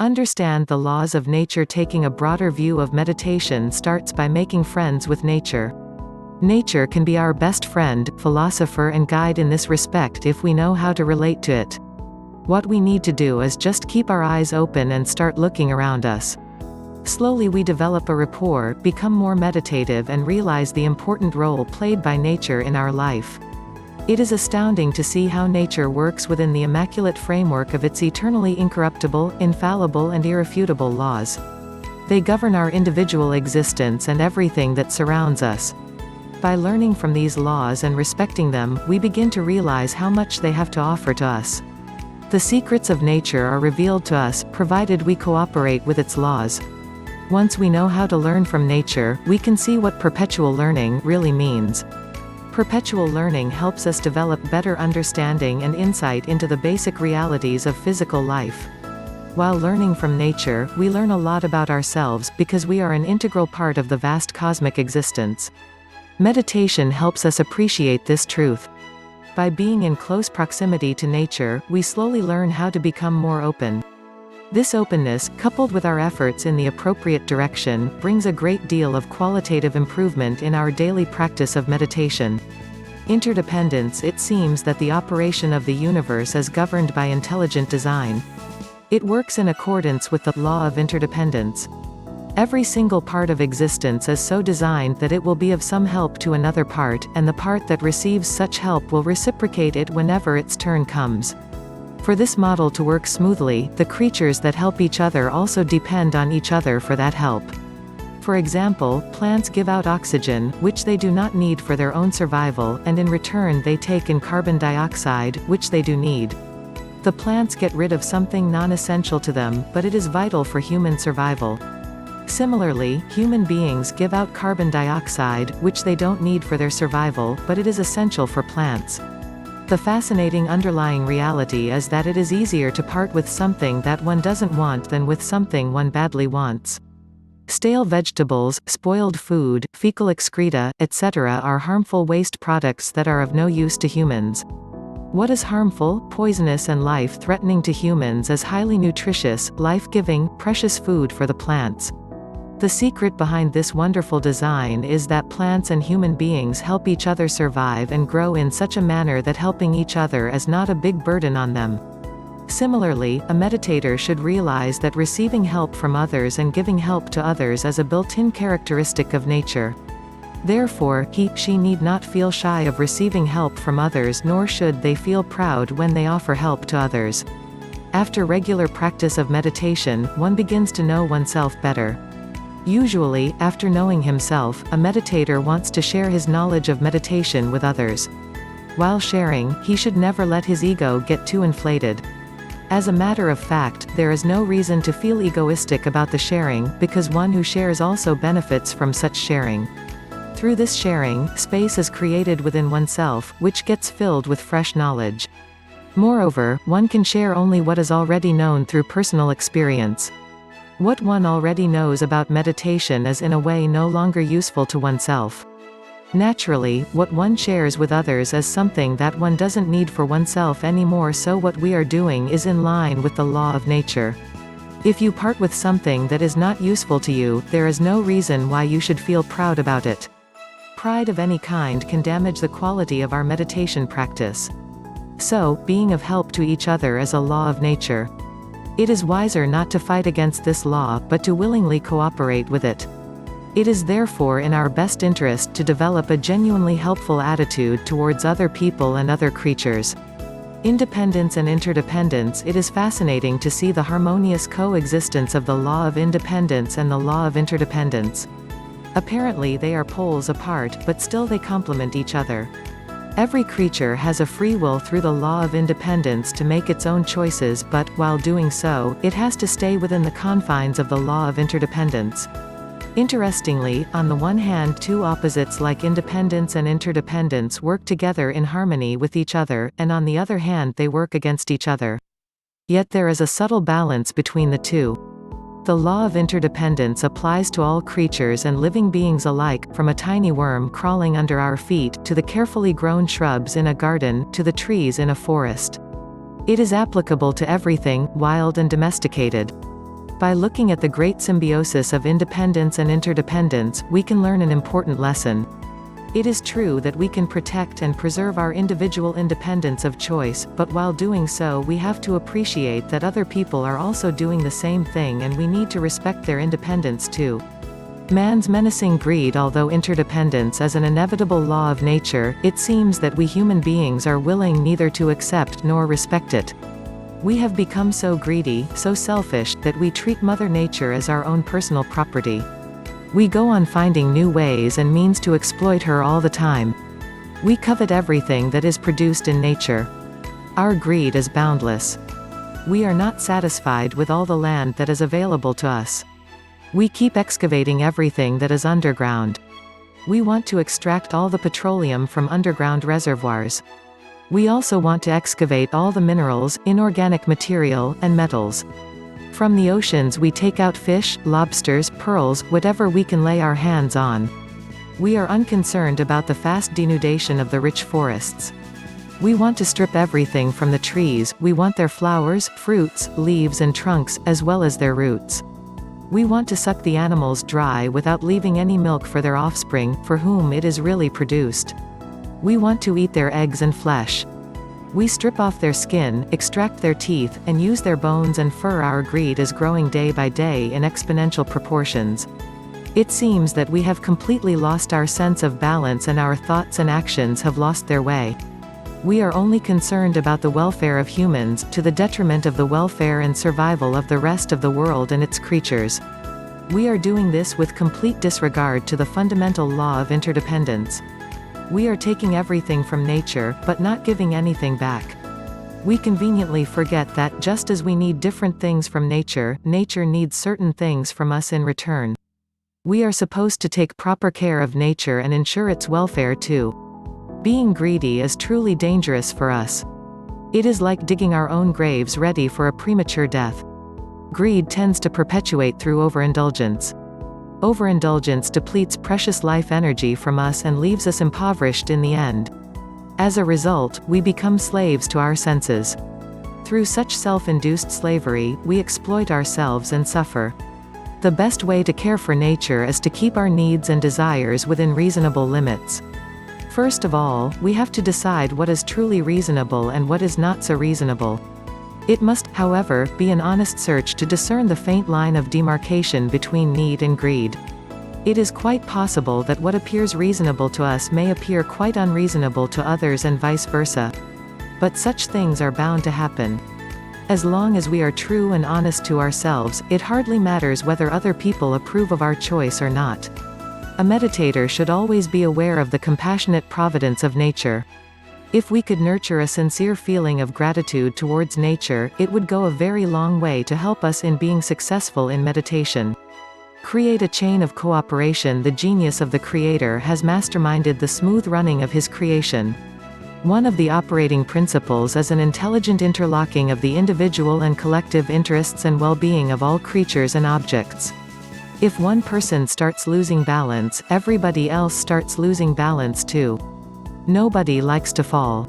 Understand the laws of nature. Taking a broader view of meditation starts by making friends with nature. Nature can be our best friend, philosopher and guide in this respect if we know how to relate to it. What we need to do is just keep our eyes open and start looking around us. Slowly we develop a rapport, become more meditative and realize the important role played by nature in our life. It is astounding to see how nature works within the immaculate framework of its eternally incorruptible, infallible and irrefutable laws. They govern our individual existence and everything that surrounds us. By learning from these laws and respecting them, we begin to realize how much they have to offer to us. The secrets of nature are revealed to us, provided we cooperate with its laws. Once we know how to learn from nature, we can see what perpetual learning really means. Perpetual learning helps us develop better understanding and insight into the basic realities of physical life. While learning from nature, we learn a lot about ourselves, because we are an integral part of the vast cosmic existence. Meditation helps us appreciate this truth. By being in close proximity to nature, we slowly learn how to become more open. This openness, coupled with our efforts in the appropriate direction, brings a great deal of qualitative improvement in our daily practice of meditation. Interdependence. It seems that the operation of the universe is governed by intelligent design. It works in accordance with the law of interdependence. Every single part of existence is so designed that it will be of some help to another part, and the part that receives such help will reciprocate it whenever its turn comes. For this model to work smoothly, the creatures that help each other also depend on each other for that help. For example, plants give out oxygen, which they do not need for their own survival, and in return they take in carbon dioxide, which they do need. The plants get rid of something non-essential to them, but it is vital for human survival. Similarly, human beings give out carbon dioxide, which they don't need for their survival, but it is essential for plants. The fascinating underlying reality is that it is easier to part with something that one doesn't want than with something one badly wants. Stale vegetables, spoiled food, fecal excreta, etc. are harmful waste products that are of no use to humans. What is harmful, poisonous and life-threatening to humans is highly nutritious, life-giving, precious food for the plants. The secret behind this wonderful design is that plants and human beings help each other survive and grow in such a manner that helping each other is not a big burden on them. Similarly, a meditator should realize that receiving help from others and giving help to others is a built-in characteristic of nature. Therefore, she need not feel shy of receiving help from others, nor should they feel proud when they offer help to others. After regular practice of meditation, one begins to know oneself better. Usually, after knowing himself, a meditator wants to share his knowledge of meditation with others. While sharing, he should never let his ego get too inflated. As a matter of fact, there is no reason to feel egoistic about the sharing, because one who shares also benefits from such sharing. Through this sharing, space is created within oneself, which gets filled with fresh knowledge. Moreover, one can share only what is already known through personal experience. What one already knows about meditation is in a way no longer useful to oneself. Naturally, what one shares with others is something that one doesn't need for oneself anymore, so what we are doing is in line with the law of nature. If you part with something that is not useful to you, there is no reason why you should feel proud about it. Pride of any kind can damage the quality of our meditation practice. So, being of help to each other is a law of nature. It is wiser not to fight against this law, but to willingly cooperate with it. It is therefore in our best interest to develop a genuinely helpful attitude towards other people and other creatures. Independence and interdependence. It is fascinating to see the harmonious coexistence of the law of independence and the law of interdependence. Apparently they are poles apart, but still they complement each other. Every creature has a free will through the law of independence to make its own choices, but, while doing so, it has to stay within the confines of the law of interdependence. Interestingly, on the one hand, two opposites like independence and interdependence work together in harmony with each other, and on the other hand they work against each other. Yet there is a subtle balance between the two. The law of interdependence applies to all creatures and living beings alike, from a tiny worm crawling under our feet, to the carefully grown shrubs in a garden, to the trees in a forest. It is applicable to everything, wild and domesticated. By looking at the great symbiosis of independence and interdependence, we can learn an important lesson. It is true that we can protect and preserve our individual independence of choice, but while doing so we have to appreciate that other people are also doing the same thing and we need to respect their independence too. Man's menacing greed. Although interdependence is an inevitable law of nature, it seems that we human beings are willing neither to accept nor respect it. We have become so greedy, so selfish, that we treat Mother Nature as our own personal property. We go on finding new ways and means to exploit her all the time. We covet everything that is produced in nature. Our greed is boundless. We are not satisfied with all the land that is available to us. We keep excavating everything that is underground. We want to extract all the petroleum from underground reservoirs. We also want to excavate all the minerals, inorganic material, and metals. From the oceans we take out fish, lobsters, pearls, whatever we can lay our hands on. We are unconcerned about the fast denudation of the rich forests. We want to strip everything from the trees. We want their flowers, fruits, leaves and trunks, as well as their roots. We want to suck the animals dry without leaving any milk for their offspring, for whom it is really produced. We want to eat their eggs and flesh. We strip off their skin, extract their teeth, and use their bones and fur. Our greed is growing day by day in exponential proportions. It seems that we have completely lost our sense of balance and our thoughts and actions have lost their way. We are only concerned about the welfare of humans, to the detriment of the welfare and survival of the rest of the world and its creatures. We are doing this with complete disregard to the fundamental law of interdependence. We are taking everything from nature, but not giving anything back. We conveniently forget that, just as we need different things from nature, nature needs certain things from us in return. We are supposed to take proper care of nature and ensure its welfare too. Being greedy is truly dangerous for us. It is like digging our own graves ready for a premature death. Greed tends to perpetuate through overindulgence. Overindulgence depletes precious life energy from us and leaves us impoverished in the end. As a result, we become slaves to our senses. Through such self-induced slavery, we exploit ourselves and suffer. The best way to care for nature is to keep our needs and desires within reasonable limits. First of all, we have to decide what is truly reasonable and what is not so reasonable. It must, however, be an honest search to discern the faint line of demarcation between need and greed. It is quite possible that what appears reasonable to us may appear quite unreasonable to others and vice versa. But such things are bound to happen. As long as we are true and honest to ourselves, it hardly matters whether other people approve of our choice or not. A meditator should always be aware of the compassionate providence of nature. If we could nurture a sincere feeling of gratitude towards nature, it would go a very long way to help us in being successful in meditation. Create a chain of cooperation. The genius of the Creator has masterminded the smooth running of His creation. One of the operating principles is an intelligent interlocking of the individual and collective interests and well-being of all creatures and objects. If one person starts losing balance, everybody else starts losing balance too. Nobody likes to fall.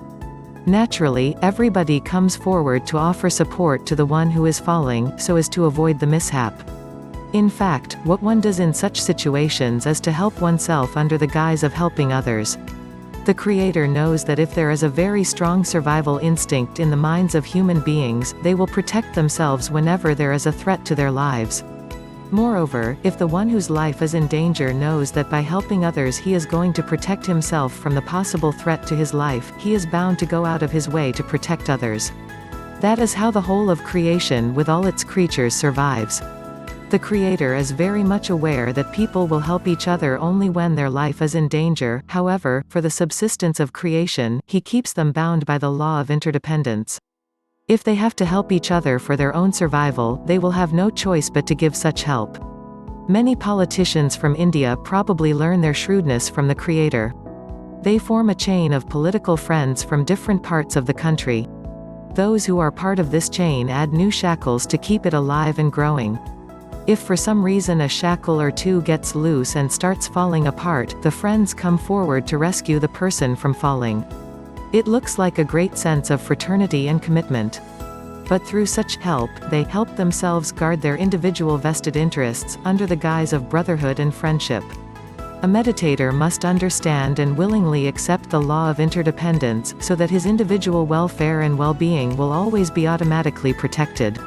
Naturally, everybody comes forward to offer support to the one who is falling, so as to avoid the mishap. In fact, what one does in such situations is to help oneself under the guise of helping others. The Creator knows that if there is a very strong survival instinct in the minds of human beings, they will protect themselves whenever there is a threat to their lives. Moreover, if the one whose life is in danger knows that by helping others he is going to protect himself from the possible threat to his life, he is bound to go out of his way to protect others. That is how the whole of creation with all its creatures survives. The Creator is very much aware that people will help each other only when their life is in danger. However, for the subsistence of creation, He keeps them bound by the law of interdependence. If they have to help each other for their own survival, they will have no choice but to give such help. Many politicians from India probably learn their shrewdness from the Creator. They form a chain of political friends from different parts of the country. Those who are part of this chain add new shackles to keep it alive and growing. If for some reason a shackle or two gets loose and starts falling apart, the friends come forward to rescue the person from falling. It looks like a great sense of fraternity and commitment. But through such help, they help themselves guard their individual vested interests, under the guise of brotherhood and friendship. A meditator must understand and willingly accept the law of interdependence, so that his individual welfare and well-being will always be automatically protected.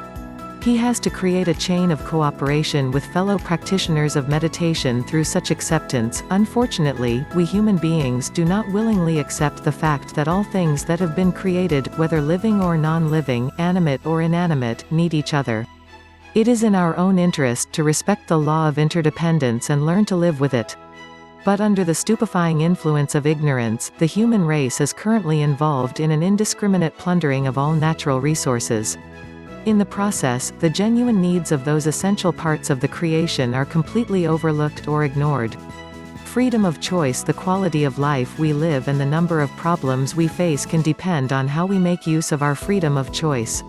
He has to create a chain of cooperation with fellow practitioners of meditation through such acceptance. Unfortunately, we human beings do not willingly accept the fact that all things that have been created, whether living or non-living, animate or inanimate, need each other. It is in our own interest to respect the law of interdependence and learn to live with it. But under the stupefying influence of ignorance, the human race is currently involved in an indiscriminate plundering of all natural resources. In the process, the genuine needs of those essential parts of the creation are completely overlooked or ignored. Freedom of choice. The quality of life we live and the number of problems we face can depend on how we make use of our freedom of choice.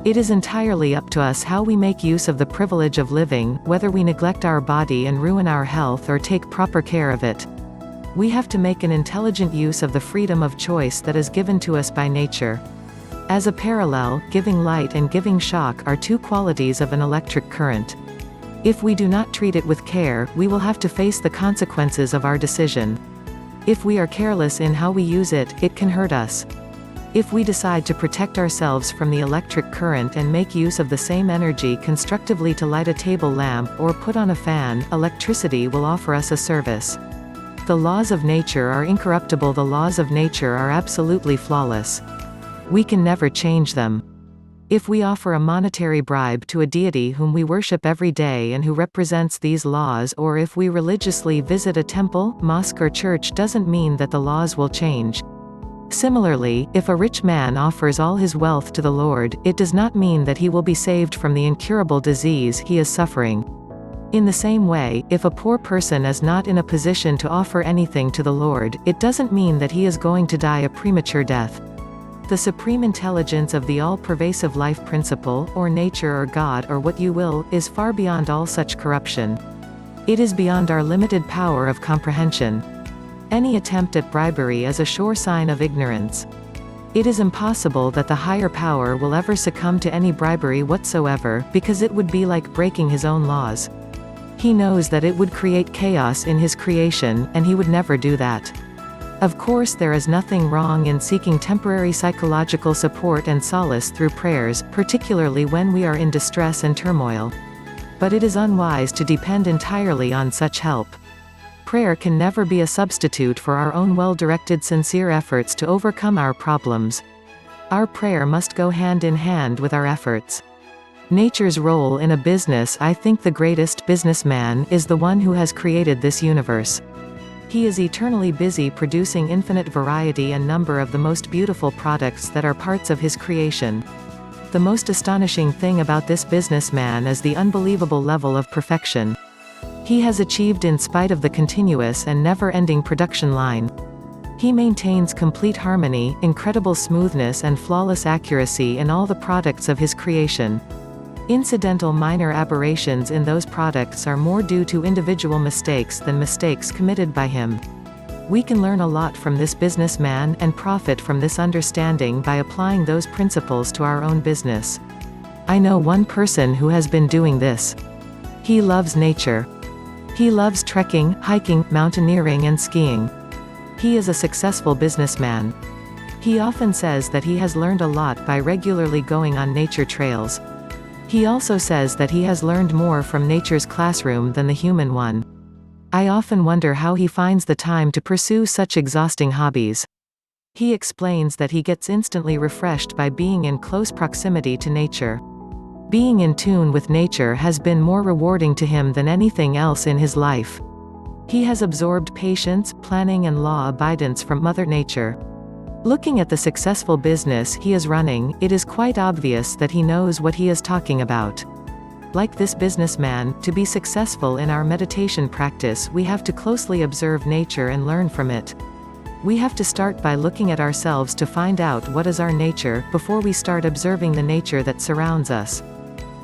It is entirely up to us how we make use of the privilege of living, whether we neglect our body and ruin our health or take proper care of it. We have to make an intelligent use of the freedom of choice that is given to us by nature. As a parallel, giving light and giving shock are two qualities of an electric current. If we do not treat it with care, we will have to face the consequences of our decision. If we are careless in how we use it, it can hurt us. If we decide to protect ourselves from the electric current and make use of the same energy constructively to light a table lamp or put on a fan, electricity will offer us a service. The laws of nature are incorruptible. The laws of nature are absolutely flawless. We can never change them. If we offer a monetary bribe to a deity whom we worship every day and who represents these laws, or if we religiously visit a temple, mosque or church, doesn't mean that the laws will change. Similarly, if a rich man offers all his wealth to the Lord, it does not mean that he will be saved from the incurable disease he is suffering. In the same way, if a poor person is not in a position to offer anything to the Lord, it doesn't mean that he is going to die a premature death. The supreme intelligence of the all-pervasive life principle, or nature or God or what you will, is far beyond all such corruption. It is beyond our limited power of comprehension. Any attempt at bribery is a sure sign of ignorance. It is impossible that the higher power will ever succumb to any bribery whatsoever, because it would be like breaking his own laws. He knows that it would create chaos in his creation, and he would never do that. Of course, there is nothing wrong in seeking temporary psychological support and solace through prayers, particularly when we are in distress and turmoil. But it is unwise to depend entirely on such help. Prayer can never be a substitute for our own well-directed sincere efforts to overcome our problems. Our prayer must go hand in hand with our efforts. Nature's role in a business. I think the greatest businessman is the one who has created this universe. He is eternally busy producing infinite variety and number of the most beautiful products that are parts of his creation. The most astonishing thing about this businessman is the unbelievable level of perfection he has achieved in spite of the continuous and never-ending production line. He maintains complete harmony, incredible smoothness and flawless accuracy in all the products of his creation. Incidental minor aberrations in those products are more due to individual mistakes than mistakes committed by him. We can learn a lot from this businessman and profit from this understanding by applying those principles to our own business. I know one person who has been doing this. He loves nature. He loves trekking, hiking, mountaineering and skiing. He is a successful businessman. He often says that he has learned a lot by regularly going on nature trails. He also says that he has learned more from nature's classroom than the human one. I often wonder how he finds the time to pursue such exhausting hobbies. He explains that he gets instantly refreshed by being in close proximity to nature. Being in tune with nature has been more rewarding to him than anything else in his life. He has absorbed patience, planning and law abidance from Mother Nature. Looking at the successful business he is running, it is quite obvious that he knows what he is talking about. Like this businessman, to be successful in our meditation practice, we have to closely observe nature and learn from it. We have to start by looking at ourselves to find out what is our nature, before we start observing the nature that surrounds us.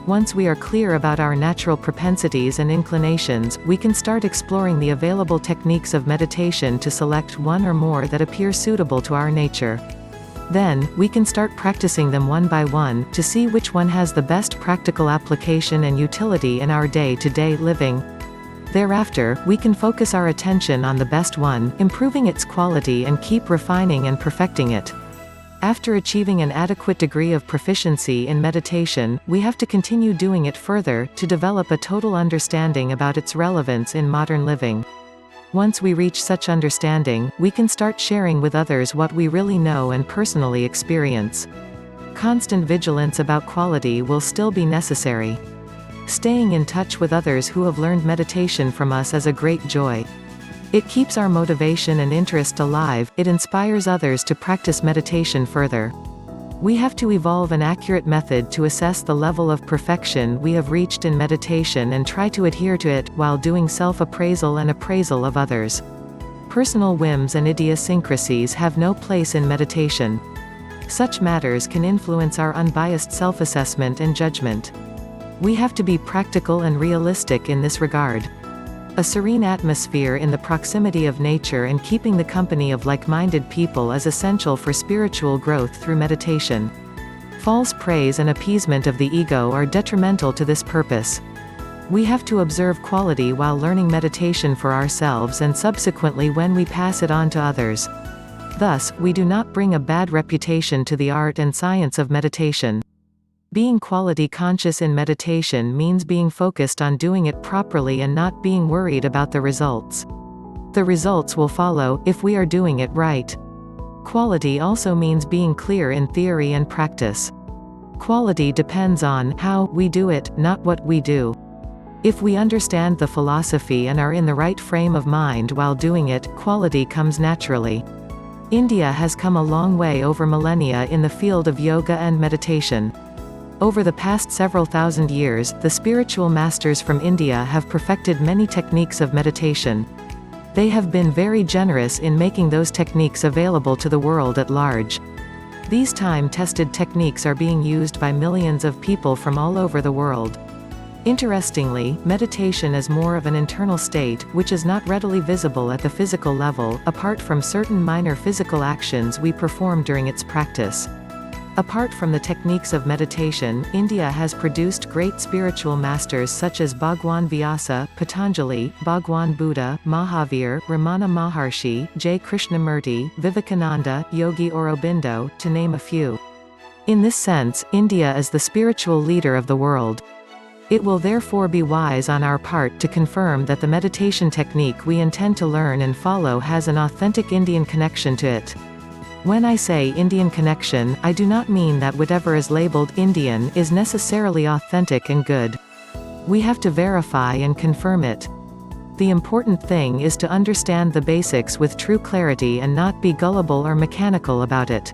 Once we are clear about our natural propensities and inclinations, we can start exploring the available techniques of meditation to select one or more that appear suitable to our nature. Then, we can start practicing them one by one, to see which one has the best practical application and utility in our day-to-day living. Thereafter, we can focus our attention on the best one, improving its quality and keep refining and perfecting it. After achieving an adequate degree of proficiency in meditation, we have to continue doing it further, to develop a total understanding about its relevance in modern living. Once we reach such understanding, we can start sharing with others what we really know and personally experience. Constant vigilance about quality will still be necessary. Staying in touch with others who have learned meditation from us is a great joy. It keeps our motivation and interest alive, it inspires others to practice meditation further. We have to evolve an accurate method to assess the level of perfection we have reached in meditation and try to adhere to it, while doing self-appraisal and appraisal of others. Personal whims and idiosyncrasies have no place in meditation. Such matters can influence our unbiased self-assessment and judgment. We have to be practical and realistic in this regard. A serene atmosphere in the proximity of nature and keeping the company of like-minded people is essential for spiritual growth through meditation. False praise and appeasement of the ego are detrimental to this purpose. We have to observe quality while learning meditation for ourselves and subsequently when we pass it on to others. Thus, we do not bring a bad reputation to the art and science of meditation. Being quality conscious in meditation means being focused on doing it properly and not being worried about the results. The results will follow, if we are doing it right. Quality also means being clear in theory and practice. Quality depends on how we do it, not what we do. If we understand the philosophy and are in the right frame of mind while doing it, quality comes naturally. India has come a long way over millennia in the field of yoga and meditation. Over the past several thousand years, the spiritual masters from India have perfected many techniques of meditation. They have been very generous in making those techniques available to the world at large. These time-tested techniques are being used by millions of people from all over the world. Interestingly, meditation is more of an internal state, which is not readily visible at the physical level, apart from certain minor physical actions we perform during its practice. Apart from the techniques of meditation, India has produced great spiritual masters such as Bhagwan Vyasa, Patanjali, Bhagwan Buddha, Mahavir, Ramana Maharshi, J. Krishnamurti, Vivekananda, Yogi Aurobindo, to name a few. In this sense, India is the spiritual leader of the world. It will therefore be wise on our part to confirm that the meditation technique we intend to learn and follow has an authentic Indian connection to it. When I say Indian connection, I do not mean that whatever is labeled Indian is necessarily authentic and good. We have to verify and confirm it. The important thing is to understand the basics with true clarity and not be gullible or mechanical about it.